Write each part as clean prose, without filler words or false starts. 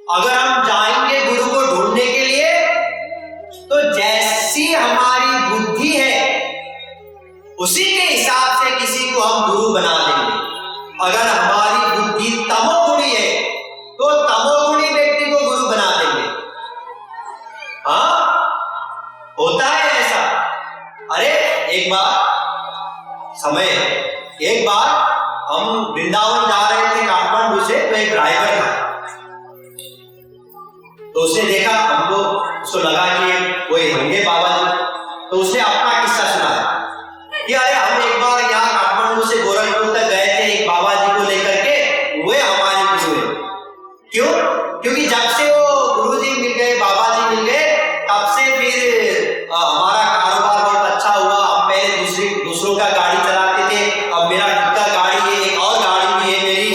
अगर हम जाएंगे गुरु को ढूंढने के लिए तो जैसी हमारी बुद्धि है उसी के हिसाब से किसी को हम गुरु बना देंगे। अगर हमारी बुद्धि तमोगुणी है तो तमोगुणी व्यक्ति को गुरु बना देंगे। हाँ, होता है ऐसा। अरे एक बार हम वृंदावन जा रहे थे काठमांडू से, तो एक ड्राइवर था, तो उसने देखा हमको, उसको लगा कि वो होंगे बाबा जी, तो उसने अपना किस्सा सुनाया कि अरे हम एक बार यहाँ काठमांडू से गोरखपुर तक गए थे एक बाबा जी को लेकर के, वे हमारे गुरु हैं। क्यों? क्योंकि जब से वो गुरु जी मिल गए, बाबा जी मिल गए, तब से फिर हमारा कारोबार बहुत अच्छा हुआ। हम पहले दूसरों का गाड़ी चलाते थे, अब मेरा खुद का गाड़ी है, एक और गाड़ी भी है मेरी।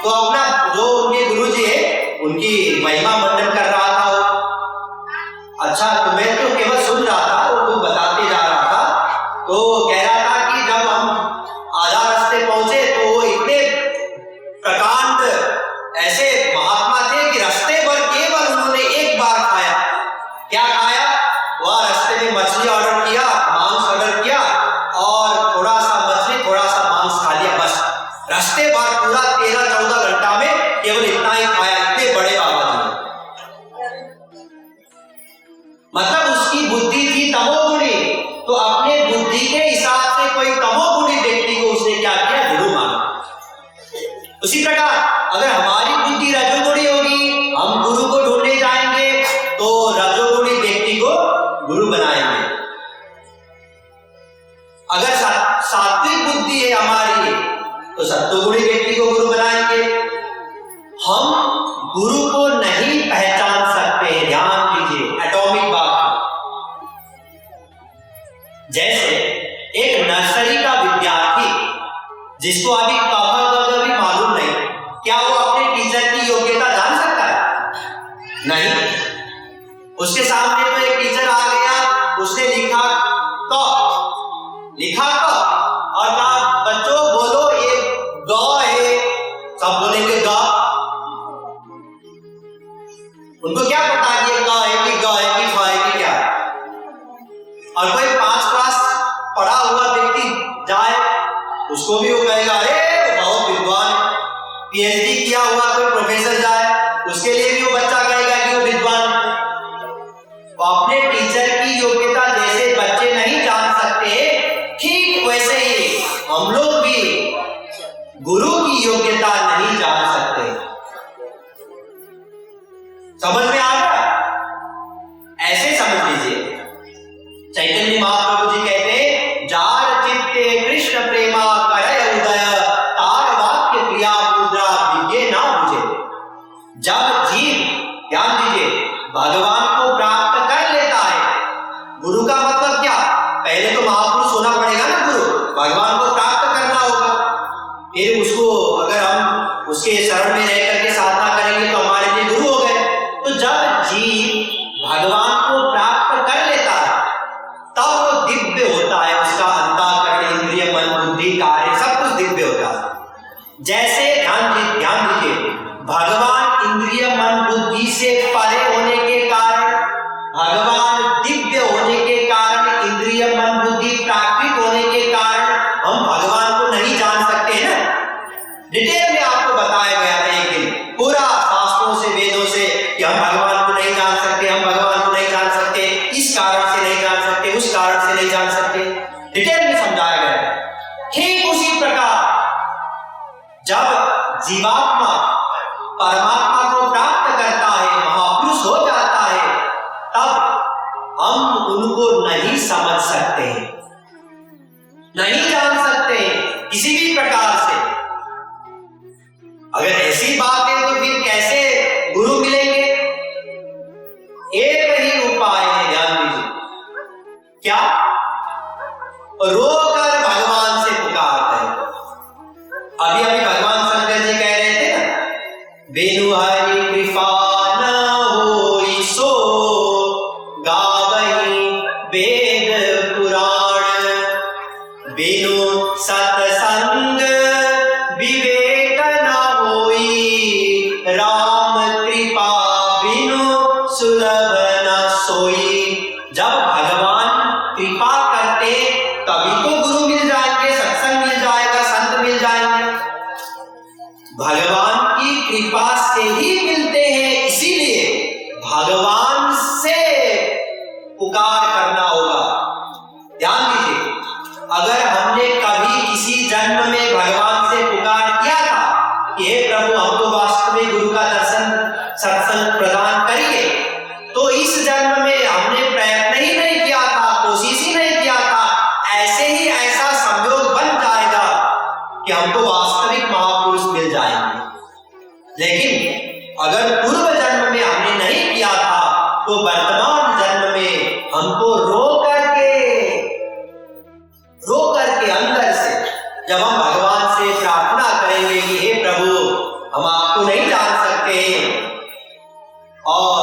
तो अपना जो उनके गुरु जी है उनकी महिमा मंडन कर रहा था वो। अच्छा, तो मैं तो केवल सुन रहा था, वो बताते जा रहा था। तो कह रहा था कि जब हम आधा रास्ते पहुंचे तो वो इतने प्रकांड ऐसे महात्मा थे कि रास्ते पर केवल उन्होंने एक बार खाया। क्या खाया? वह रास्ते में मछली ऑर्डर किया, मांस ऑर्डर किया और थोड़ा सा मछली थोड़ा सा मांस खा लिया, बस। रास्ते भर पूरा 13-14 घंटा में केवल इतना ही खाया। इतने बड़े बाबा जी, मतलब उसकी बुद्धि थी तमोगुणी। तो अपने बुद्धि के हिसाब से कोई तमोगुणी व्यक्ति को उसने क्या किया? गुरु माना। उसी प्रकार अगर हमारी बुद्धि रजोगुणी होगी, हम गुरु को ढूंढने जाएंगे तो रजोगुणी व्यक्ति को गुरु बनाएंगे। अगर सात्विक बुद्धि है हमारी तो सत्वगुणी व्यक्ति को गुरु बनाएंगे। हम गुरु को नहीं पहचान सकते। ध्यान दीजिए, एटॉमिक बात। जैसे एक नर्सरी का विद्यार्थी जिसको अभी भी मालूम नहीं, क्या वो अपने टीचर की योग्यता जान सकता है? नहीं। उसके सामने तो एक टीचर आ गया, उसने लिखा और कहा बच्चों बोलो ये ग है, सब बोलेंगे ग। उनको क्या पता कि ये ग है कि ग है कि फ है कि क्या है। और कोई 5 क्लास पढ़ा हुआ व्यक्ति जाए, उसको भी वो कहेगा अरे बहुत विद्वान, पीएचडी किया हुआ कोई प्रोफेसर जाए, उसके लिए भी वो बच्चा कहेगा कि वो विद्वान है। अपने टीचर की योग्यता जैसे बच्चे नहीं जान सकते, ठीक वैसे ही हम लोग भी गुरु की योग्यता नहीं जान सकते। समझ में आ गया? ऐसे समझ लीजिए, चैतन्य महाप्रभु जी कहते हैं जार चित्ते कृष्ण प्रेमा करय उदय, तार वाक्य क्रिया मुद्रा विज्ञे ना बुझे। जब जीव, ध्यान दीजिए, भगवान को प्राप्त कर लेता है, गुरु का मतलब क्या? पहले तो महापुरुष होना पड़ेगा ना गुरु, भगवान को प्राप्त करना होगा। फिर उसको अगर हम उसके शरण में रह करके साधना करेंगे तो हमारे लिए गुरु हो गए। तो जब जीव भगवान को प्राप्त कर लेता है तब वो दिव्य होता है, उसका अंतःकरण, इंद्रिय, मन, बुद्धि, कार्य सब कुछ दिव्य होता है। जैसे ध्यान दीजिए, भगवान इंद्रिय, मन, बुद्धि से परे होने के कारण, भगवान दिव्य होने के कारण, इंद्रिय, मन, बुद्धि प्राकृत होने के कारण हम भगवान को नहीं जान सकते ना। डिटेल में आपको बताया गया था एक दिन, पूरा शास्त्रों से, वेदों से, कि हम भगवान को नहीं जान सकते, हम भगवान को नहीं जान सकते, इस कारण से नहीं जान सकते, उस कारण से नहीं जान सकते, डिटेल में समझाया गया। ठीक उसी प्रकार जब जीवात्मा परमात्मा को प्राप्त करता है, महापुरुष हो जाता है, तब हम उनको नहीं समझ सकते, नहीं जान सकते किसी भी प्रकार से। अगर ऐसी बात है तो फिर कैसे गुरु मिलेंगे? एक ही उपाय है, ध्यान दीजिए, क्या? रोकर भगवान से पुकारते हैं। अभी भगवान शंकर जी कह रहे थे ना, बेनु हरि कृपा न होई सो, गावहि वेद पुराण, बेनु सत्संग विवेक न होई, राम कृपा बिनु सुलभ न सोई। जब भगवान कृपा करते तभी तो गुरु मिल जाएंगे, सत्संग मिल जाएगा, संत मिल जाएंगे। भगवान की कृपा से ही मिलते हैं, इसीलिए भगवान से पुकार करना होगा। ध्यान दीजिए, अगर हमने कभी किसी जन्म में भगवान से पुकार किया था कि हे प्रभु हमको वास्तविक गुरु का दर्शन सत्संग प्रदान करिए, तो इस जन्म में हमने प्रयत्न ही नहीं किया था, कोशिश ही नहीं किया था, ऐसे ही ऐसा संयोग बन जाएगा कि हमको वास्तविक महापुरुष मिल जाएंगे। लेकिन अगर पूर्व जन्म में हमने नहीं किया था तो वर्तमान जन्म में हमको रो करके अंदर से जब हम भगवान से प्रार्थना करेंगे कि हे प्रभु हम आपको नहीं जान सकते और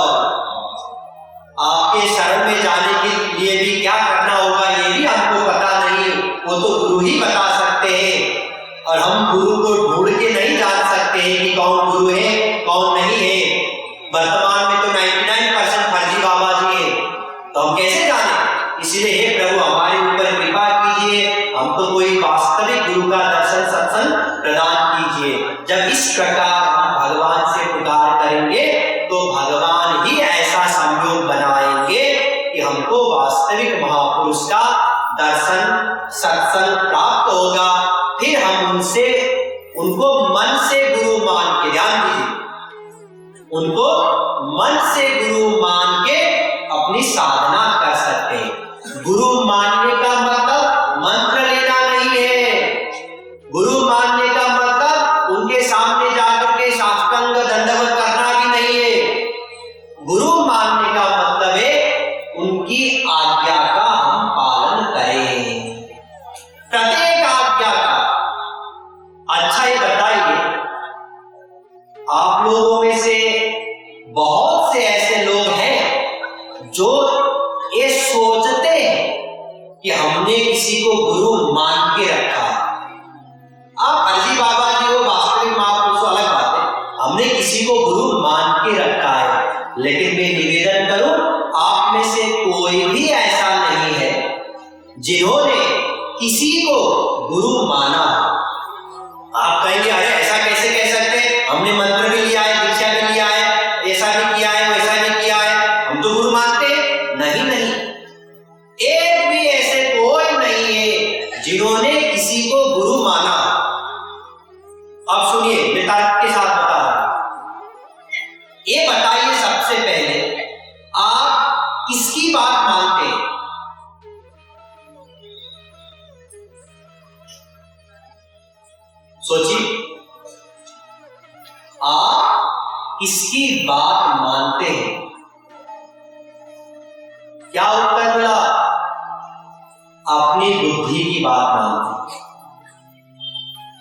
आपके शरण में जाने के लिए भी क्या करना होगा ये भी हमको पता नहीं, वो तो गुरु ही बता सकते हैं। और हम गुरु को ढूंढ के नहीं जान सकते हैं कि कौन गुरु है कौन नहीं है। वर्तमान में तो 99% फर्जी बाबा जी है, तो हम कैसे जाने? इसलिए हे प्रभु हमारे ऊपर कृपा कीजिए, हमको कोई वास्तविक गुरु का दर्शन सत्संग प्रदान कीजिए। जब इस प्रकार हम भगवान से पुकार करेंगे तो भगवान ही ऐसा संयोग बनाएंगे कि हमको वास्तविक महापुरुष का दर्शन सत्संग प्राप्त होगा। फिर हम उनको मन से गुरु मान के, ध्यान दीजिए, उनको मन से गुरु मान के अपनी साधना कर सकते हैं। गुरु मानने का मतलब मंत्र लेना नहीं है। गुरु मानने का मतलब उनके सामने जाकर के साष्टांग दंडवत करना भी नहीं है। गुरु मानने का मतलब है उनकी आज्ञा का हम पालन करें, प्रत्येक आज्ञा का। अच्छा ये बताइए, आप लोगों में से बहुत से ऐसे लोग हैं जो ये सोचते हैं कि हमने किसी को गुरु मान के रखा है। आप फर्जी बाबा जी हो, वास्तविक महापुरुष अलग बात है, हमने किसी को गुरु मान के रखा है। लेकिन मैं निवेदन करूं, आप में से कोई भी ऐसा नहीं है जिन्होंने किसी को गुरु माना। आप कहेंगे अरे ऐसा कैसे कह सकते हैं, हमने मंत्र भी लिया है, दीक्षा भी लिया है, ऐसा भी किया है, वैसा भी किया है, हम तो गुरु मानते हैं। नहीं नहीं, एक भी ऐसे कोई नहीं है जिन्होंने किसी को गुरु माना। अब सुनिए, मैं तर्क के साथ बता रहा हूं। ये बताइए सबसे पहले आप किसकी बात मानते हैं? सोचिए, आप किसकी बात मानते हैं? क्या उत्तर मिला? अपनी बुद्धि की बात मानते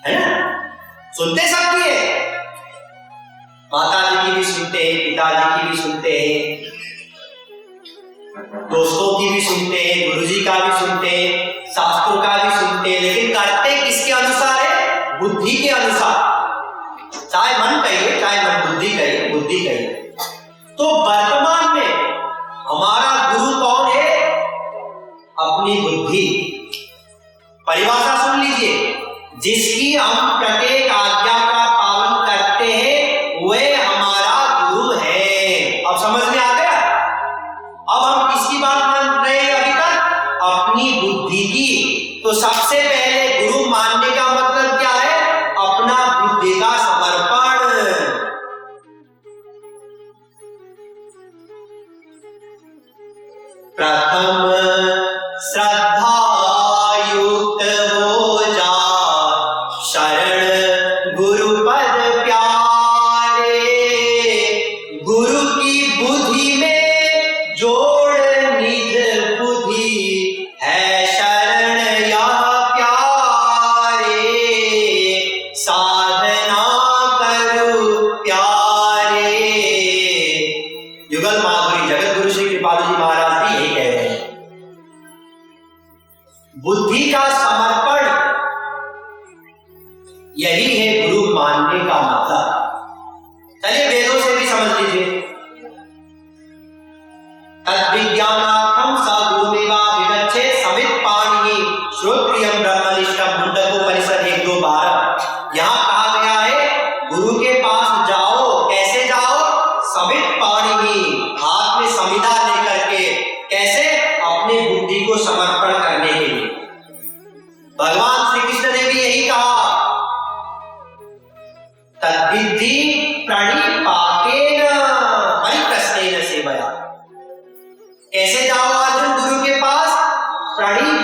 है ना? सुनते सबकी है, माता जी की भी सुनते हैं, पिताजी की भी सुनते हैं, दोस्तों की भी सुनते हैं, गुरुजी का भी सुनते हैं, शास्त्रों का भी सुनते हैं, लेकिन करते किसके अनुसार है? बुद्धि के अनुसार। चाहे मन कहिए, चाहे मन बुद्धि कहिए। तो वर्तमान में हमारा गुरु कौन है? अपनी बुद्धि। परिभाषा सुन लीजिए, जिसकी हम प्रत्येक आज्ञा का पालन करते हैं वह हमारा गुरु है। अब समझ में आ गया? अब हम किसकी बात मान रहे हैं अभी तक? अपनी बुद्धि की। तो सबसे पहले गुरु मानने का मतलब क्या है? अपना बुद्धि का समर्पण। प्रथम श्रद्धा युक्त हो जा, शरण गुरु पद प्यारे। गुरु की बुद्धि में जोड़ निज बुद्धि, है शरण यह प्यारे। साधना करो प्यारे। युगल माधुरी जगत गुरु श्री कृपालु जी महाराज भी यही कह रहे हैं। चलिए वेदों से भी समझ लीजिए। तद्विज्ञानार्थम स गुरुमेवा विगच्छेत् समित् पाणिः श्रोत्रियं ब्रह्मनिष्ठं मुंडकोपनिषद 1-2-12। यहाँ कहा गया है गुरु के पास जाओ, कैसे जाओ? समित् पाणिः, हाथ में संविदा लेकर के। कैसे? अपनी बुद्धि को समर्पण करने के लिए। भगवान श्री कृष्ण ने भी यही कहा, तद्विद्धि प्रणिपातेन परिप्रश्नेन सेवया। कैसे जाओ अर्जुन गुरु के पास? प्रणिपातेन